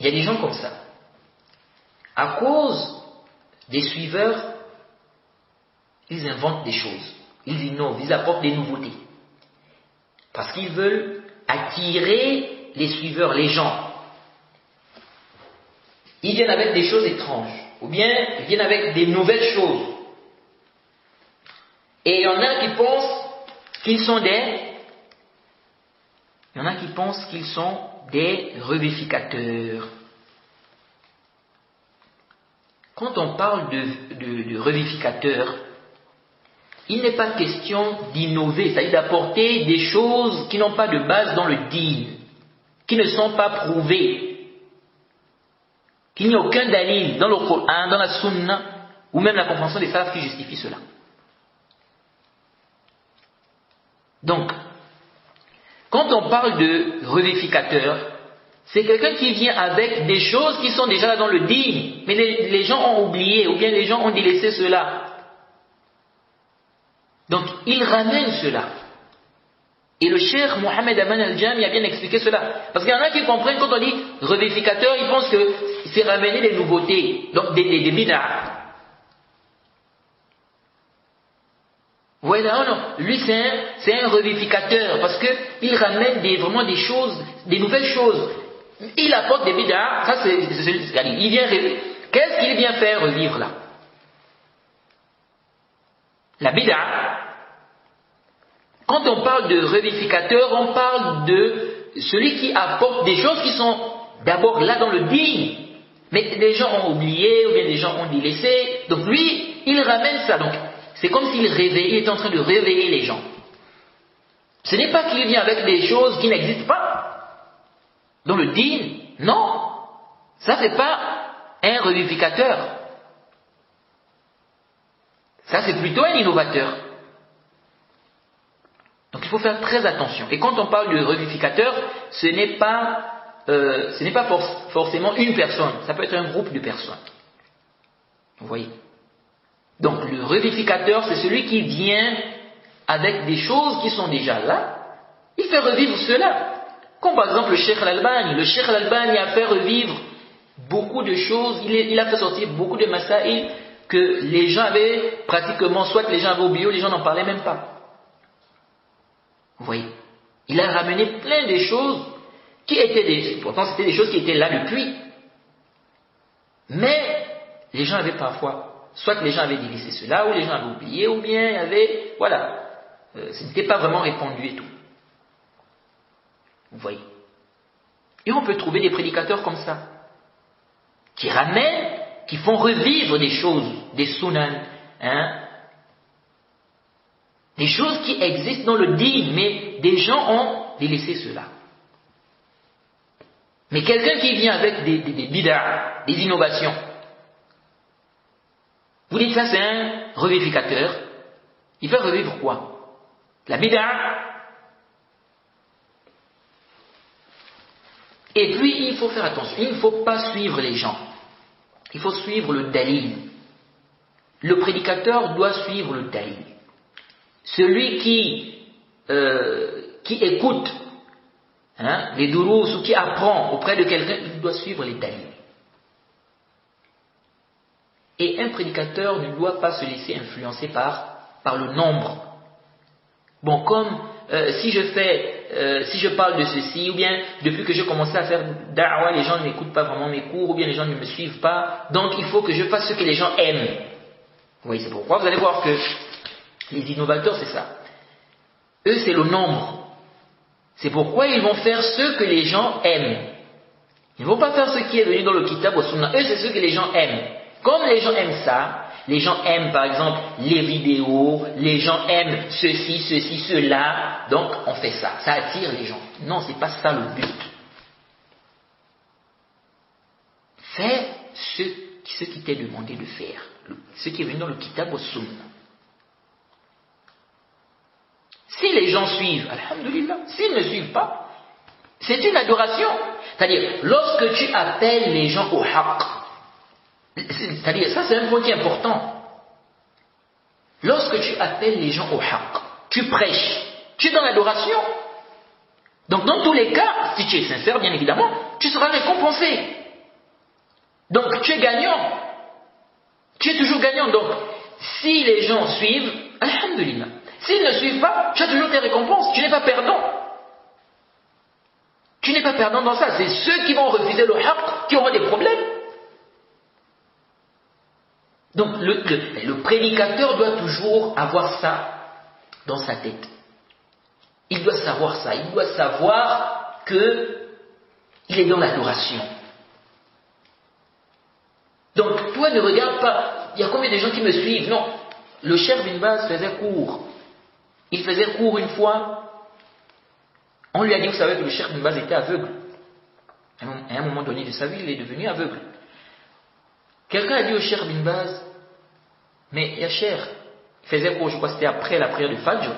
Il y a des gens comme ça. À cause des suiveurs, ils inventent des choses. Ils innovent, ils apportent des nouveautés. Parce qu'ils veulent attirer les suiveurs, les gens. Ils viennent avec des choses étranges. Ou bien, ils viennent avec des nouvelles choses. Et il y en a qui pensent qu'ils sont des revivificateurs. Quand on parle de revivificateur, il n'est pas question d'innover, c'est-à-dire d'apporter des choses qui n'ont pas de base dans le din, qui ne sont pas prouvées, qu'il n'y a aucun dalil dans le Coran, dans la Sunna, ou même la compréhension des salafs qui justifie cela. Donc, quand on parle de revivificateur, c'est quelqu'un qui vient avec des choses qui sont déjà là dans le din, mais les gens ont oublié, ou bien les gens ont délaissé cela. Donc, il ramène cela. Et le cheikh Mohamed Aman al-Jami a bien expliqué cela. Parce qu'il y en a qui comprennent quand on dit revivificateur, ils pensent que c'est ramener des nouveautés, donc des bid'ah. Vous voyez là, non, lui c'est un revivificateur parce qu'il ramène vraiment des choses, des nouvelles choses. Il apporte des bid'ah, ça il vient qu'est-ce qu'il vient faire revivre là? La bid'ah. Quand on parle de revivificateur, on parle de celui qui apporte des choses qui sont d'abord là dans le din, mais les gens ont oublié ou bien les gens ont délaissé. Donc lui, il ramène ça. Donc c'est comme s'il réveillait, il est en train de réveiller les gens. Ce n'est pas qu'il vient avec des choses qui n'existent pas dans le din. Non, ça c'est pas un revivificateur. Ça c'est plutôt un innovateur. Donc il faut faire très attention. Et quand on parle de revivificateur, ce n'est pas forcément une personne, ça peut être un groupe de personnes. Vous voyez? Donc le revivificateur, c'est celui qui vient avec des choses qui sont déjà là, il fait revivre cela. Comme par exemple le Cheikh Al-Albani. Le Cheikh Al-Albani a fait revivre beaucoup de choses, il a fait sortir beaucoup de masaïl que les gens avaient pratiquement, soit les gens avaient oublié, ou les gens n'en parlaient même pas. Vous voyez, il a ramené plein de choses qui étaient pourtant c'était des choses qui étaient là depuis. Mais les gens avaient parfois, soit les gens avaient délaissé cela, ou les gens avaient oublié, ou bien il y avait, voilà, ce n'était pas vraiment répandu et tout. Vous voyez. Et on peut trouver des prédicateurs comme ça, qui ramènent, qui font revivre des choses, des sunan, des choses qui existent dans le din, mais des gens ont délaissé cela. Mais quelqu'un qui vient avec des bid'ah, des innovations, vous dites ça c'est un revivificateur, il fait revivre quoi? La bid'ah. Et puis il faut faire attention, il ne faut pas suivre les gens, il faut suivre le dalil. Le prédicateur doit suivre le dalil. Celui qui écoute les durous ou qui apprend auprès de quelqu'un, il doit suivre les dalils. Et un prédicateur ne doit pas se laisser influencer par le nombre. Bon, comme si je parle de ceci, ou bien depuis que j'ai commencé à faire da'wah, les gens n'écoutent pas vraiment mes cours, ou bien les gens ne me suivent pas, donc il faut que je fasse ce que les gens aiment. Vous voyez, c'est pourquoi vous allez voir que les innovateurs, c'est ça. Eux, c'est le nombre. C'est pourquoi ils vont faire ce que les gens aiment. Ils ne vont pas faire ce qui est venu dans le Kitab ou Sunna. Eux, c'est ce que les gens aiment. Comme les gens aiment ça, les gens aiment par exemple les vidéos, les gens aiment ceci, cela, donc on fait ça. Ça attire les gens. Non, c'est pas ça le but. Fais ce qui t'est demandé de faire. Ce qui est venu dans le Kitab ou Sunna. Si les gens suivent, alhamdoulilah, s'ils ne suivent pas, c'est une adoration. C'est-à-dire, lorsque tu appelles les gens au haqq, c'est-à-dire, ça c'est un point qui est important. Lorsque tu appelles les gens au haqq, tu prêches, tu es dans l'adoration. Donc dans tous les cas, si tu es sincère, bien évidemment, tu seras récompensé. Donc tu es gagnant. Tu es toujours gagnant. Donc si les gens suivent, alhamdulillah. S'ils ne suivent pas, tu as toujours tes récompenses. Tu n'es pas perdant. Tu n'es pas perdant dans ça. C'est ceux qui vont refuser le haqq qui auront des problèmes. Donc le prédicateur doit toujours avoir ça dans sa tête. Il doit savoir ça. Il doit savoir qu'il est dans l'adoration. Donc toi ne regarde pas, il y a combien de gens qui me suivent? Non, le Cheikh Bin Baz faisait cours. Il faisait cours une fois. On lui a dit, vous savez que le Cheikh Bin Baz était aveugle. À un moment donné de sa vie, il est devenu aveugle. Quelqu'un a dit au Cheikh Bin Baz, mais ya Cheikh, il faisait cours, je crois que c'était après la prière du Fajr.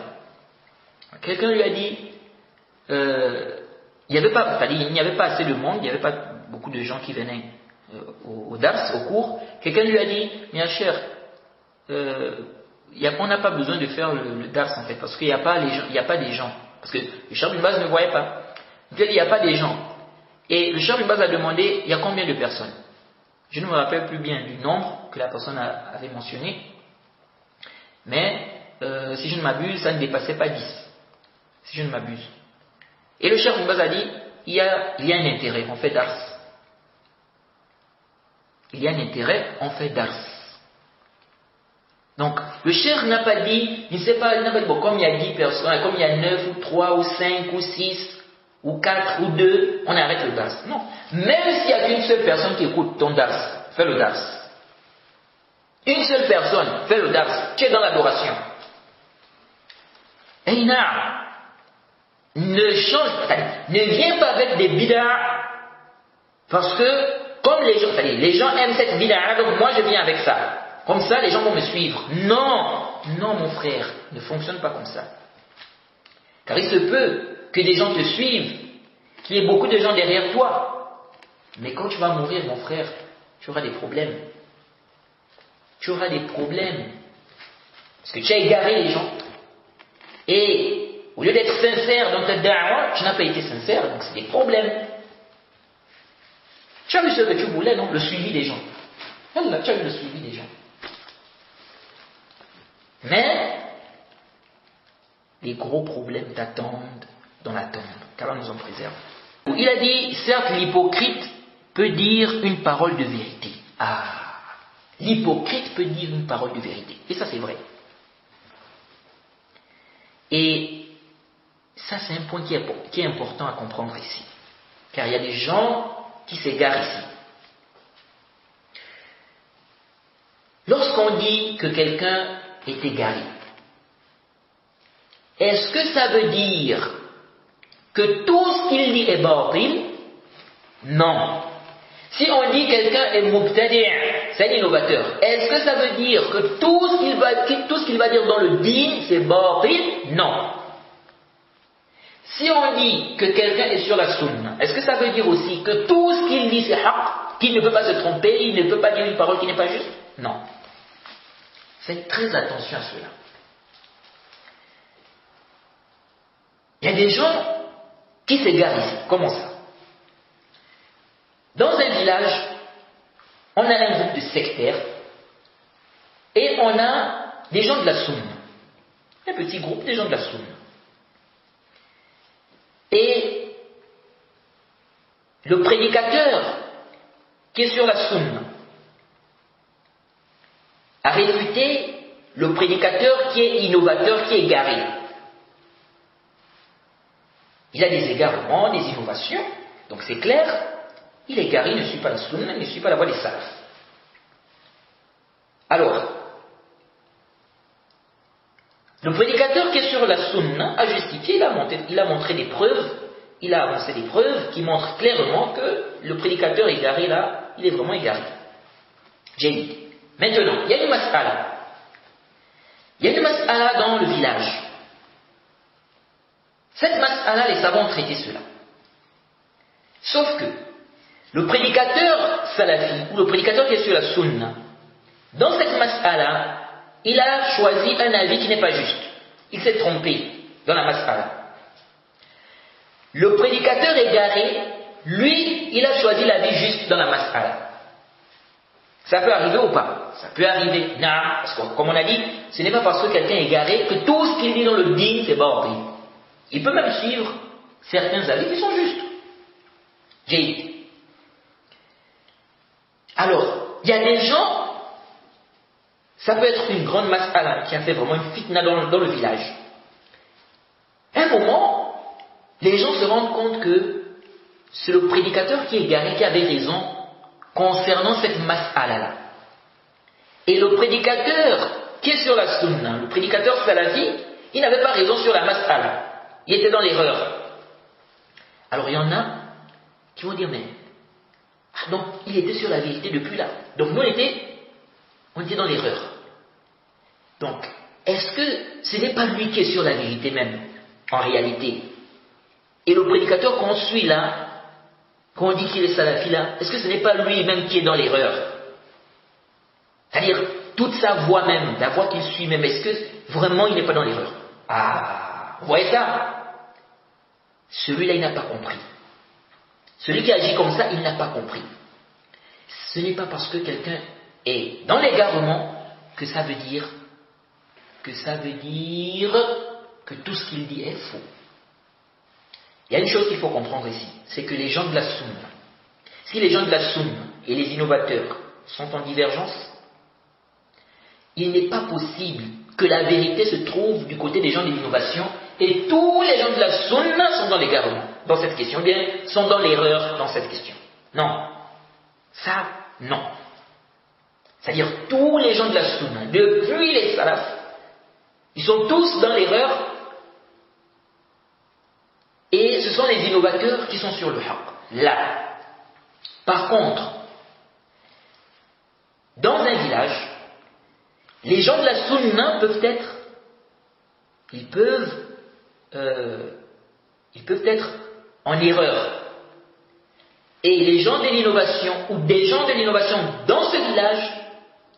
Quelqu'un lui a dit, il n'y avait pas assez de monde, il n'y avait pas beaucoup de gens qui venaient au dars, au cours. Quelqu'un lui a dit, mais ya Cheikh, on n'a pas besoin de faire le dars en fait, parce qu'il n'y a pas des gens. Parce que le Cheikh Bin Baz ne voyait pas. Donc il a dit, il n'y a pas des gens. Et le Cheikh Bin Baz a demandé, il y a combien de personnes? Je ne me rappelle plus bien du nombre que la personne avait mentionné. Mais, si je ne m'abuse, ça ne dépassait pas 10. Si je ne m'abuse. Et le Cheikh Bin Baz a dit, il y a un intérêt, on fait dars. Il y a un intérêt, on fait dars. Donc, le Cheikh n'a pas dit, il n'a pas dit, bon, comme il y a 10 personnes, comme il y a 9 ou 3 ou 5 ou 6 ou 4 ou 2, on arrête le dars. Non. Même s'il n'y a qu'une seule personne qui écoute ton dars, fais le dars. Une seule personne, fais le dars. Tu es dans l'adoration. Et ne change pas, ne viens pas avec des bid'ah, parce que, comme les gens aiment cette bid'ah, donc moi je viens avec ça. Comme ça, les gens vont me suivre. Non, non mon frère, ne fonctionne pas comme ça. Car il se peut que des gens te suivent, qu'il y ait beaucoup de gens derrière toi. Mais quand tu vas mourir, mon frère, tu auras des problèmes. Tu auras des problèmes. Parce que tu as égaré les gens. Et au lieu d'être sincère dans ta da'wah, tu n'as pas été sincère, donc c'est des problèmes. Tu as vu ce que tu voulais, non? Le suivi des gens. Allah, tu as vu le suivi des gens. Mais les gros problèmes t'attendent dans la tombe, qu'Allah nous en préserve. Il a dit, certes, l'hypocrite peut dire une parole de vérité. Ah, l'hypocrite peut dire une parole de vérité. Et ça, c'est vrai. Et ça, c'est un point qui est important à comprendre ici. Car il y a des gens qui s'égarent ici. Lorsqu'on dit que quelqu'un est égaré, est-ce que ça veut dire que tout ce qu'il dit est batil? Non. Si on dit quelqu'un est mubtadi', c'est un innovateur, est-ce que ça veut dire que tout ce qu'il va dire dans le din, c'est batil? Non. Si on dit que quelqu'un est sur la sunna, est-ce que ça veut dire aussi que tout ce qu'il dit, c'est haqq, qu'il ne peut pas se tromper, il ne peut pas dire une parole qui n'est pas juste? Non. Faites très attention à cela. Il y a des gens qui s'égarent ici. Comment ça? Dans un village, on a un groupe de sectaires et on a des gens de la sunna. Un petit groupe des gens de la sunna. Et le prédicateur qui est sur la sunna a réfuté le prédicateur qui est innovateur, qui est égaré. Il a des égarements, des innovations, donc c'est clair, il est égaré, il ne suit pas la sunna, il ne suit pas la voie des salafs. Alors, le prédicateur qui est sur la sunna a justifié, il a montré des preuves, il a avancé des preuves qui montrent clairement que le prédicateur égaré là, il est vraiment égaré. J'ai dit. Maintenant, il y a une mas'ala. Il y a une mas'ala dans le village. Cette mas'ala, les savants ont traité cela. Sauf que le prédicateur salafi, ou le prédicateur qui est sur la sunna, dans cette mas'ala, il a choisi un avis qui n'est pas juste. Il s'est trompé dans la mas'ala. Le prédicateur égaré, lui, il a choisi l'avis juste dans la mas'ala. Ça peut arriver ou pas? Ça peut arriver. Non, parce que comme on a dit, ce n'est pas parce que quelqu'un est égaré que tout ce qu'il dit dans le din, c'est bordé. Il peut même suivre certains avis qui sont justes. J'ai dit. Alors, il y a des gens, ça peut être une grande mas'ala qui a fait vraiment une fitna dans le village. À un moment, les gens se rendent compte que c'est le prédicateur qui est égaré, qui avait raison concernant cette mas'ala-là. Et le prédicateur qui est sur la sunna, le prédicateur salafi, il n'avait pas raison sur la mas'ala. Il était dans l'erreur. Alors il y en a qui vont dire, mais donc il était sur la vérité depuis là. Donc nous on était dans l'erreur. Donc, est-ce que ce n'est pas lui qui est sur la vérité même, en réalité? Et le prédicateur qu'on suit là, qu'on dit qu'il est salafi là, est-ce que ce n'est pas lui-même qui est dans l'erreur? C'est-à-dire, toute sa voix même, la voix qu'il suit même, est-ce que vraiment il n'est pas dans l'erreur? Ah, vous voyez ça? Celui-là, il n'a pas compris. Celui qui agit comme ça, il n'a pas compris. Ce n'est pas parce que quelqu'un est dans l'égarement que ça veut dire que tout ce qu'il dit est faux. Il y a une chose qu'il faut comprendre ici, c'est que les gens de la sunna, si les gens de la sunna et les innovateurs sont en divergence, il n'est pas possible que la vérité se trouve du côté des gens de l'innovation et tous les gens de la sunna sont dans l'égarement dans cette question, bien, sont dans l'erreur dans cette question. Non. Ça, non. C'est-à-dire tous les gens de la sunna, depuis les salafs, ils sont tous dans l'erreur et ce sont les innovateurs qui sont sur le haqq. Là. Par contre, dans un village, les gens de la sunna ils peuvent être en erreur. Et les gens de l'innovation ou des gens de l'innovation dans ce village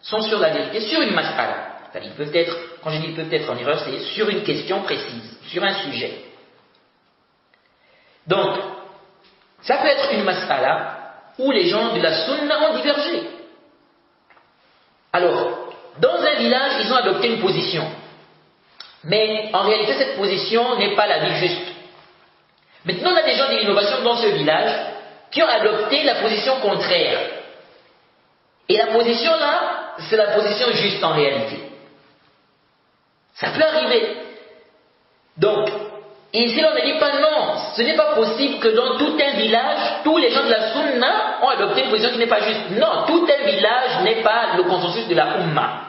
sont sur la vérité, sur une mas'ala. Ils peuvent être, quand je dis ils peuvent être en erreur, c'est sur une question précise, sur un sujet. Donc, ça peut être une mas'ala où les gens de la sunna ont divergé. Alors, dans un village, ils ont adopté une position. Mais en réalité, cette position n'est pas la vie juste. Maintenant, on a des gens de l'innovation dans ce village qui ont adopté la position contraire. Et la position là, c'est la position juste en réalité. Ça peut arriver. Donc, ici, on ne dit pas non, ce n'est pas possible que dans tout un village, tous les gens de la sunna ont adopté une position qui n'est pas juste. Non, tout un village n'est pas le consensus de la umma.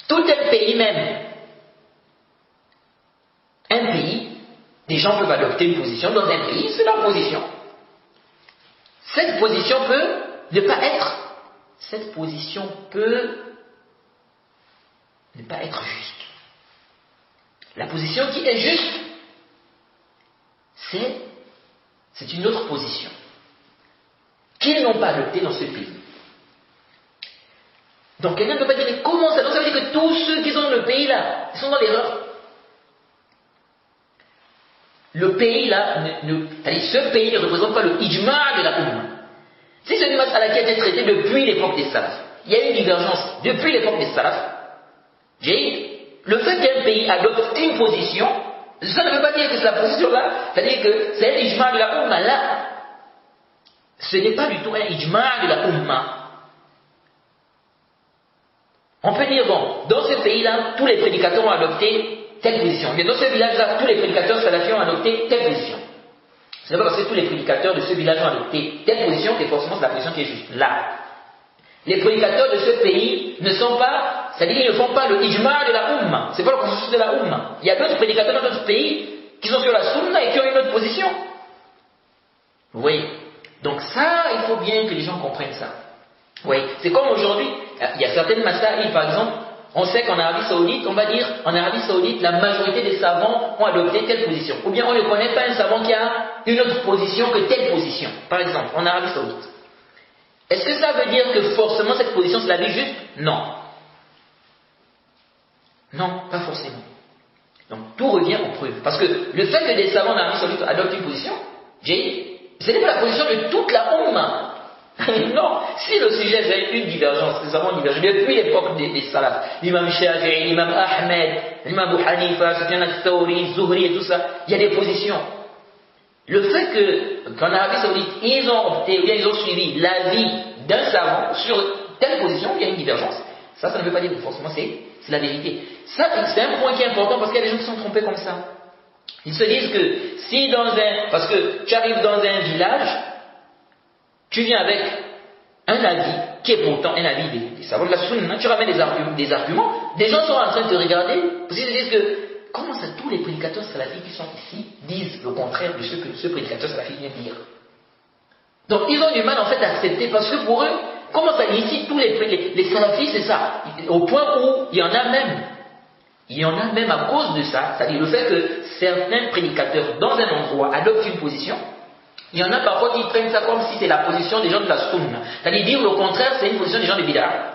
Tout un pays même. Un pays, des gens peuvent adopter une position dans un pays, c'est leur position. Cette position peut ne pas être. Cette position peut ne pas être juste. La position qui est juste, c'est une autre position qu'ils n'ont pas adoptée dans ce pays. Donc quelqu'un ne peut pas dire, mais comment ça? Donc ça veut dire que tous ceux qui sont dans le pays là, ils sont dans l'erreur. Le pays là, ce pays ne représente pas le ijma' de la umma. Si c'est une mas'ala qui a été traitée depuis l'époque des salafs, il y a eu une divergence depuis l'époque des salafs, le fait qu'un pays adopte une position, ça ne veut pas dire que c'est la position là, c'est-à-dire que c'est un ijma' de la umma là. Ce n'est pas du tout un ijma' de la umma. On peut dire, bon, dans ce pays-là, tous les prédicateurs ont adopté telle position. Mais dans ce village-là, tous les prédicateurs salafis ont adopté telle position. Ce n'est pas parce que tous les prédicateurs de ce village ont adopté telle position que forcément c'est la position qui est juste. Là. Les prédicateurs de ce pays ne sont pas, c'est-à-dire qu'ils ne font pas le ijma' de la umma. Ce n'est pas le consensus de la umma. Il y a d'autres prédicateurs dans d'autres pays qui sont sur la sunna et qui ont une autre position. Vous voyez? Donc ça, il faut bien que les gens comprennent ça. Vous voyez? C'est comme aujourd'hui, il y a certaines masaïl, par exemple, on sait qu'en Arabie Saoudite, on va dire, en Arabie Saoudite, la majorité des savants ont adopté telle position. Ou bien on ne connaît pas un savant qui a une autre position que telle position. Par exemple, en Arabie Saoudite. Est-ce que ça veut dire que forcément cette position c'est la vie juste? Non. Non, pas forcément. Donc tout revient aux preuves. Parce que le fait que des savants en Arabie Saoudite adoptent une position, ce n'est pas la position de toute la umma. Non, si le sujet c'est une divergence, les savants divergent depuis l'époque des salafs, l'imam Shafi'i, l'imam Ahmed, l'imam Abu Hanifa, Sufyan al-Thawri, Zuhri et tout ça, il y a des positions. Le fait qu'en Arabie Saoudite, ils ont opté, ou bien ils ont suivi l'avis d'un savant sur telle position, il y a une divergence, ça ne veut pas dire que forcément c'est la vérité. Ça, c'est un point qui est important parce qu'il y a des gens qui sont trompés comme ça. Ils se disent que si parce que tu arrives dans un village, tu viens avec un avis qui est pourtant un avis des savants de la sunna, tu ramènes des arguments, des gens sont en train de te regarder, parce qu'ils se disent que comment ça tous les prédicateurs salafis qui sont ici disent le contraire de ce que ce prédicateur salafi vient de dire. Donc ils ont du mal en fait à accepter parce que pour eux, comment ça ici tous les salafis c'est ça, au point où il y en a même à cause de ça, c'est-à-dire le fait que certains prédicateurs dans un endroit adoptent une position. Il y en a parfois qui prennent ça comme si c'est la position des gens de la sunna. C'est-à-dire dire le contraire, c'est une position des gens de bid'a.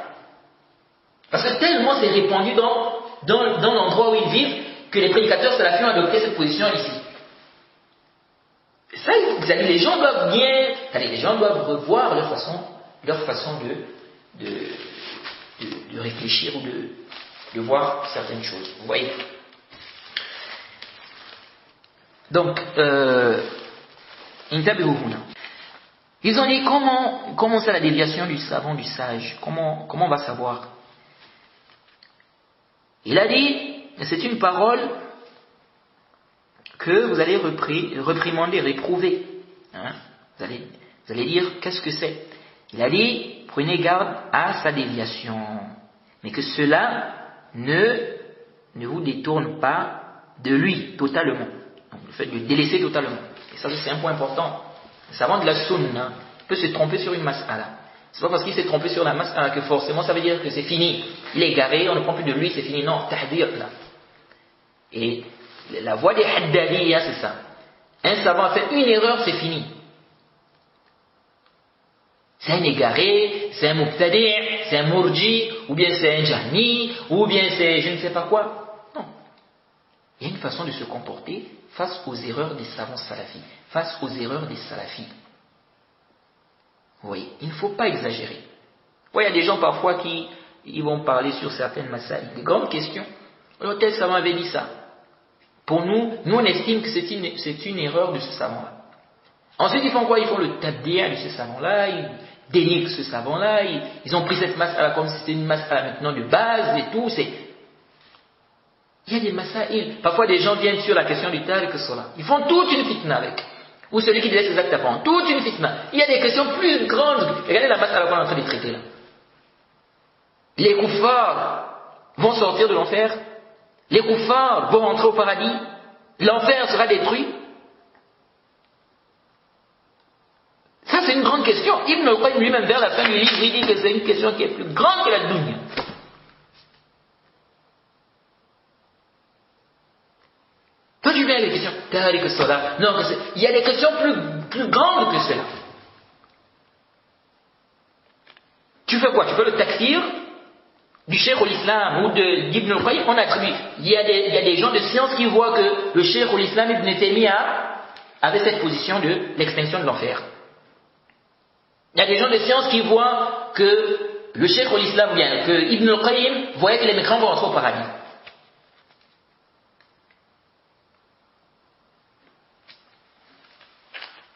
Parce que tellement c'est répandu dans l'endroit où ils vivent que les prédicateurs salafis ont adopté cette position ici. Ça, les gens doivent les gens doivent revoir leur façon de réfléchir ou de voir certaines choses. Vous voyez. Donc, ils ont dit comment c'est la déviation du savant, du sage, comment on va savoir. Il a dit, c'est une parole que vous allez réprimander, réprouver. Hein? Vous allez dire, qu'est-ce que c'est? Il a dit, prenez garde à sa déviation, mais que cela ne vous détourne pas de lui totalement. Donc, le fait de le délaisser totalement. Et ça, c'est un point important. Le savant de la sunna peut se tromper sur une mas'ala. C'est pas parce qu'il s'est trompé sur la mas'ala que forcément ça veut dire que c'est fini. Il est égaré, on ne prend plus de lui, c'est fini. Non, tahdir là. Et la voie des haddadiyya, c'est ça. Un savant a fait une erreur, c'est fini. C'est un égaré, c'est un mubtadi', c'est un murji, ou bien c'est un jahmi, ou bien c'est je ne sais pas quoi. Non. Il y a une façon de se comporter face aux erreurs des savants salafis, face aux erreurs des salafis. Vous voyez, il ne faut pas exagérer. Vous voyez, il y a des gens parfois qui vont parler sur certaines masaïs, des grandes questions. Alors, tel savant avait dit ça. Pour nous on estime que c'est une erreur de ce savant-là. Ensuite, ils font quoi? Ils font le tabdi'a de ce savant-là, ils dénigrent ce savant-là, ils ont pris cette mas'ala comme si c'était une mas'ala maintenant de base et tout. Il y a des masaïs. Parfois, des gens viennent sur la question du tariq as-salat. Ils font toute une fitna avec. Ou celui qui laisse les actes apparents. Toute une fitna. Il y a des questions plus grandes. Regardez la mas'ala qu'on est en train de traiter là. Les kuffars vont sortir de l'enfer. Les kuffars vont rentrer au paradis. L'enfer sera détruit. Ça, c'est une grande question. Ibn al-Qayyim lui-même, vers la fin du livre, il dit que c'est une question qui est plus grande que la dunya. Toi, tu viens avec des questions, tariq as-salat. Non, il y a des questions plus grandes que cela. Tu fais quoi? Tu fais le takfir du Cheikh al-Islam ou d'Ibn al-Qayyim? On attribue. Il y a des gens de science qui voient que le Cheikh al-Islam Ibn Taymiyyah avait cette position de l'extinction de l'enfer. Il y a des gens de science qui voient que le Cheikh al-Islam, bien, que Ibn al-Qayyim voyait que les mécréants vont rentrer au paradis.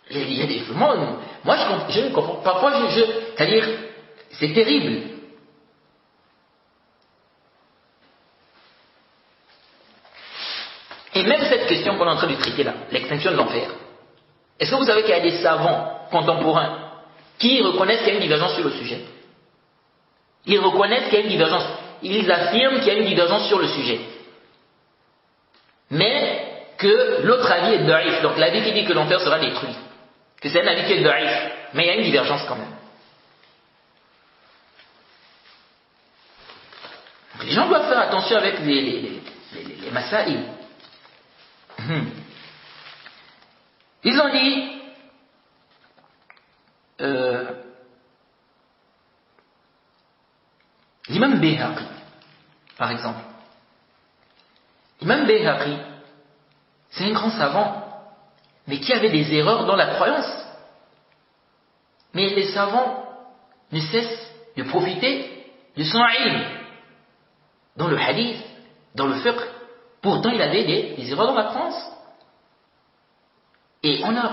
Il y a des... Moi, je ne comprends pas. Parfois, c'est-à-dire, c'est terrible. Et même cette question qu'on est en train de traiter là, l'extinction de l'enfer. Est-ce que vous savez qu'il y a des savants contemporains qui reconnaissent qu'il y a une divergence sur le sujet? Ils reconnaissent qu'il y a une divergence. Ils affirment qu'il y a une divergence sur le sujet. Mais que l'autre avis est da'if. Donc l'avis qui dit que l'enfer sera détruit. Que c'est un avis qui est da'if. Mais il y a une divergence quand même. Donc, les gens doivent faire attention avec les masaïl. Ils ont dit l'imam Bayhaqi, par exemple. L'imam Bayhaqi, c'est un grand savant, mais qui avait des erreurs dans la croyance. Mais les savants ne cesse de profiter de son ilm dans le hadith, dans le fiqh. Pourtant, il avait des erreurs dans la croyance. Et on a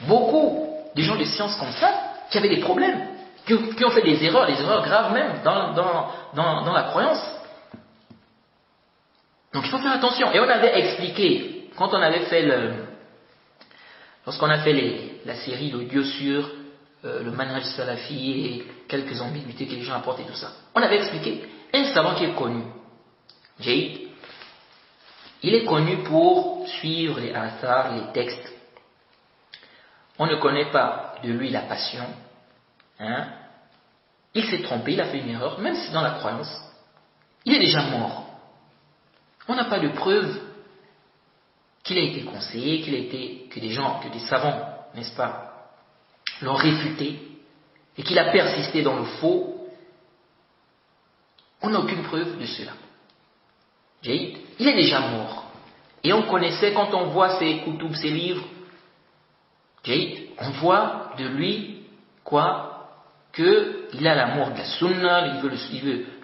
beaucoup de gens de science comme ça qui avaient des problèmes, qui ont fait des erreurs graves même dans la croyance. Donc il faut faire attention. Et on avait expliqué, quand on avait fait lorsqu'on a fait la série, l'audio sur le manhaj salafi et quelques ambiguïtés que les gens apportent et tout ça, on avait expliqué un savant qui est connu, Jaïd, il est connu pour suivre les athars, les textes. On ne connaît pas de lui la passion. Hein? Il s'est trompé, il a fait une erreur, même si dans la croyance, il est déjà mort. On n'a pas de preuve qu'il a été conseillé, que des savants, n'est-ce pas, l'ont réfuté et qu'il a persisté dans le faux. On n'a aucune preuve de cela. Jaïd, il est déjà mort. Et on connaissait, quand on voit ses koutoubs, ses livres, Jaïd, on voit de lui, qu'il a l'amour de la sunna, lui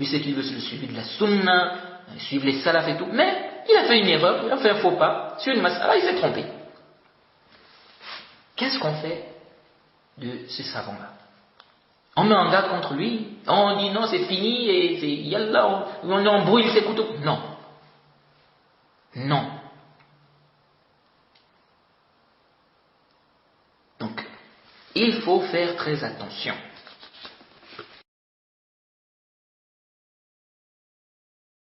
c'est qu'il veut le suivi de la sunna, suivre les salafs et tout, mais il a fait une erreur, il a fait un faux pas sur une masala, il s'est trompé. Qu'est-ce qu'on fait de ce savant-là? On met en garde contre lui, on dit non, c'est fini, et c'est yallah, on embrouille ses couteaux. Non. Non. Donc, il faut faire très attention.